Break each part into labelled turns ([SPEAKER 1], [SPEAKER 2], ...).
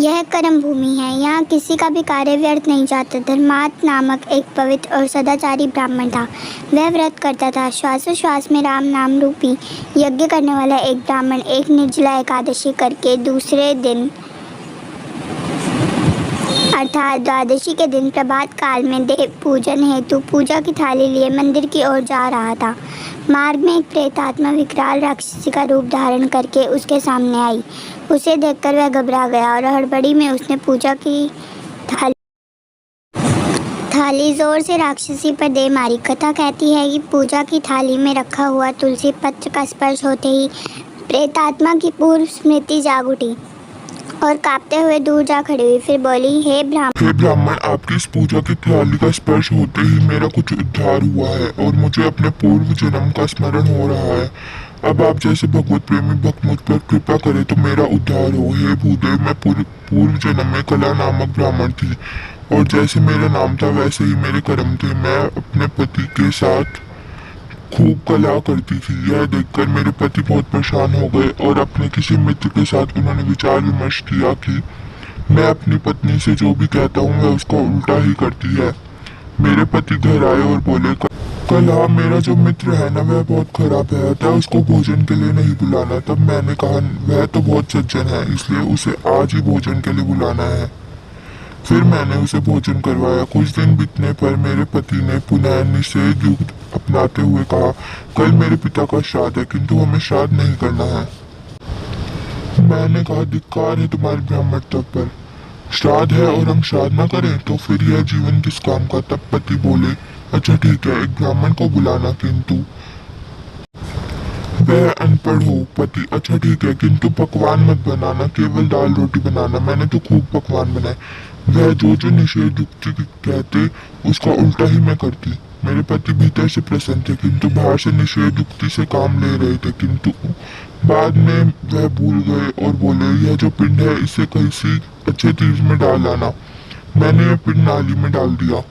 [SPEAKER 1] यह कर्म भूमि है। यहाँ किसी का भी कार्य व्यर्थ नहीं जाता। धर्मात्म नामक एक पवित्र और सदाचारी ब्राह्मण था। वह व्रत करता था। श्वासोश्वास में राम नाम रूपी यज्ञ करने वाला एक ब्राह्मण एक निर्जला एकादशी करके दूसरे दिन अर्थात द्वादशी के दिन प्रभात काल में देव पूजन हेतु पूजा की थाली लिए मंदिर की ओर जा रहा था। मार्ग में एक प्रेतात्मा विकराल राक्षसी का रूप धारण करके उसके सामने आई। उसे देखकर वह घबरा गया और हड़बड़ी में उसने पूजा की थाली जोर से राक्षसी पर दे मारी। कथा कहती है कि पूजा की थाली में रखा हुआ तुलसी पत्र का स्पर्श होते ही प्रेतात्मा की पूर्व स्मृति जाग उठी और कांपते हुए दूर जा खड़ी हुई। फिर बोली, हे
[SPEAKER 2] ब्राह्मण, आपकी इस पूजा की थाली का स्पर्श होते ही मेरा कुछ उद्धार हुआ है और मुझे अपने पूर्व जन्म का स्मरण हो रहा है। अब आप जैसे भगवत प्रेमी भक्त मुझ पर कृपा करे तो मेरा उद्धार हो। हे भूदेव, मैं पूर्व जन्म में कला नामक ब्राह्मण थी और जैसे मेरा नाम था वैसे ही मेरे कर्म थे। मैं अपने पति के साथ खूब कला करती थी। यह देखकर मेरे पति बहुत परेशान हो गए और अपने किसी मित्र के साथ उन्होंने विचार विमर्श किया कि मैं अपनी पत्नी से जो भी कहता हूँ वह उसको उल्टा ही करती है। मेरे पति घर आए और बोले, कला मेरा जो मित्र है ना वह बहुत खराब है, अतः उसको भोजन के लिए नहीं बुलाना। तब मैंने कहा, वह तो बहुत सज्जन है, इसलिए उसे आज ही भोजन के लिए बुलाना है। फिर मैंने उसे भोजन करवाया। कुछ दिन बीतने पर मेरे पति ने पुनः निषेध युग अपनाते हुए कहा, कल मेरे पिता का श्राद्ध है किंतु हमें श्राद्ध नहीं करना है। मैंने कहा, धिक्कार है तुम्हारे ब्राह्मणत्व पर। श्राद्ध है और हम श्राद्ध न करें तो फिर यह जीवन किस काम का। तब पति बोले, अच्छा ठीक है, एक ब्राह्मण को बुलाना, किंतु वह अनपढ़ हो। पति, अच्छा ठीक है, किंतु पकवान मत बनाना, केवल दाल रोटी बनाना। मैंने तो खूब पकवान बनाए। वह जो निषेध युक्ति कहते उसका उल्टा ही मैं करती। मेरे पति भीतर से प्रसन्न थे किंतु बाहर से निषेध युक्ति से काम ले रहे थे, किंतु बाद में वह भूल गए और बोले, यह जो पिंड है इसे किसी अच्छे तीर्थ में डाल आना। मैंने यह पिंड नाली में डाल दिया।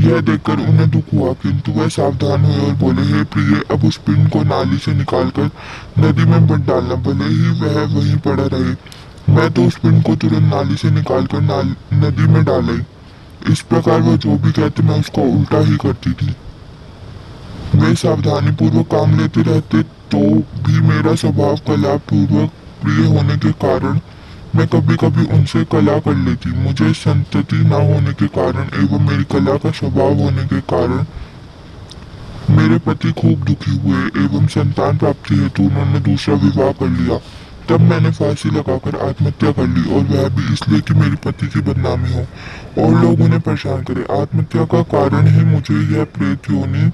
[SPEAKER 2] यह देखकर उन्हें दुख हुआ किंतु वह सावधान हुए और बोले, हे प्रिय, अब उस पिंड को नाली से निकालकर नदी में मत डालना, भले ही वह वहीं पड़ा रहे। मैं तो उस पिंड को तुरंत नाली से निकालकर नदी में डाल आई। इस प्रकार वह जो भी कहते मैं उसको उल्टा ही करती थी। वे सावधानी पूर्वक काम लेते रहते तो भी मेरा स्वभाव कला पूर्वक प्रिय होने के कारण मैं कभी कभी उनसे कला कर लेती। मुझे संतति न होने के कारण एवं मेरी कला का स्वभाव होने के कारण मेरे पति खूब दुखी हुए एवं संतान प्राप्ति हेतु उन्होंने दूसरा विवाह कर लिया। तब मैंने फांसी लगाकर आत्महत्या कर ली और वह भी इसलिए कि मेरे पति की बदनामी हो और लोग उन्हें परेशान करें। आत्महत्या का कारण ही मुझे यह प्रेत योनि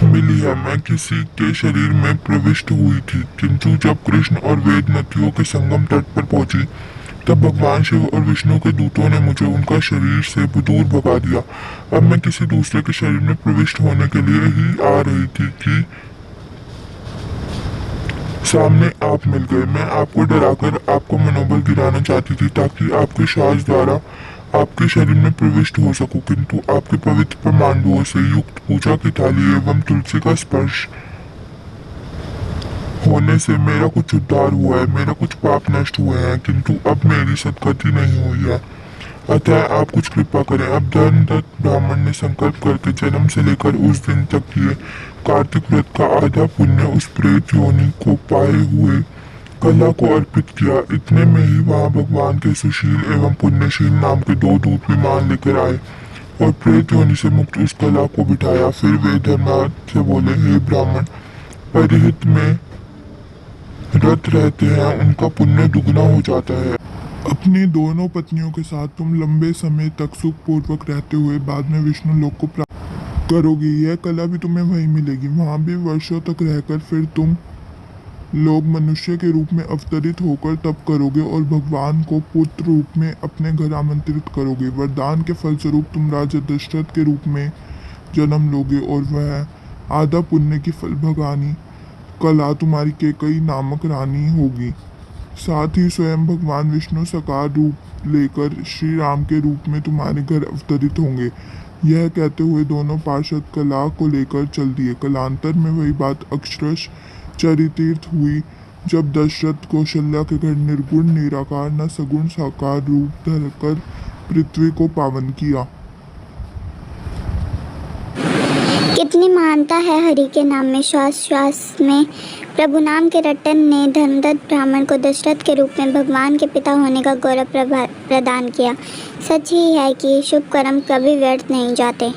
[SPEAKER 2] मिली है। मैं किसी के शरीर में प्रविष्ट हुई थी किंतु जब कृष्ण और वेद नदियों के संगम तट पर पहुंची तब भगवान शिव और विष्णु के दूतों ने मुझे उनका शरीर से दूर भगा दिया। अब मैं किसी दूसरे के शरीर में प्रविष्ट होने के लिए ही आ रही थी कि सामने आप मिल गए। मैं आपको डराकर आपको मनोबल गिराना चाहती थी ताकि आपके श्वास द्वारा आपके शरीर में प्रविष्ट हो सकूं, किंतु आपके पवित्र प्रमांडुओं से युक्त पूजा की थाली एवं तुलसी का स्पर्श होने से मेरा कुछ उद्धार हुआ है, मेरा कुछ पाप नष्ट हुए हैं, किंतु अब मेरी सदगति नहीं हुई है। अतः आप कुछ कृपा करें। अब धर्मदत्त ब्राह्मण ने संकल्प करके जन्म से लेकर उस दिन तक किए कार्तिक व्रत का आधा पुण्य उस प्रेत योनि को पाए हुए कला को अर्पित किया। इतने में ही वहां भगवान के सुशील एवं पुण्यशील नाम के दो दूत विमान लेकर आए और प्रेत योनि से मुक्त उस कला को बिठाया। फिर वे धर्मराज से बोले, हे ब्राह्मण, परिहित में रत रहते हैं उनका पुण्य दुगना हो जाता है। अपनी दोनों पत्नियों के साथ तुम लंबे समय तक सुख पूर्वक रहते हुए बाद में विष्णु लोक को प्राप्त करोगी। यह कला भी तुम्हें वहीं मिलेगी। वहां भी वर्षों तक रहकर फिर तुम लोग मनुष्य के रूप में अवतरित होकर तप करोगे और भगवान को पुत्र रूप में अपने घर आमंत्रित करोगे। वरदान के फलस्वरूप तुम राजा दशरथ के रूप में जन्म लोगे और वह आधा पुण्य की फल भगानी कला तुम्हारी केकई नामक रानी होगी। साथ ही स्वयं भगवान विष्णु साकार रूप लेकर श्री राम के रूप में तुम्हारे घर अवतरित होंगे। यह कहते हुए दोनों पार्षद कला को लेकर चल दिए। कालांतर में वही बात अक्षरश चरितीर्थ हुई जब दशरथ कौशल्या के घर निर्गुण निराकार न सगुण साकार रूप धरकर पृथ्वी को पावन किया।
[SPEAKER 1] कितनी महानता है हरि के नाम में। श्वास श्वास में प्रभु नाम के रटन ने धर्मदत्त ब्राह्मण को दशरथ के रूप में भगवान के पिता होने का गौरव प्रदान किया। सच ही है कि शुभ कर्म कभी व्यर्थ नहीं जाते।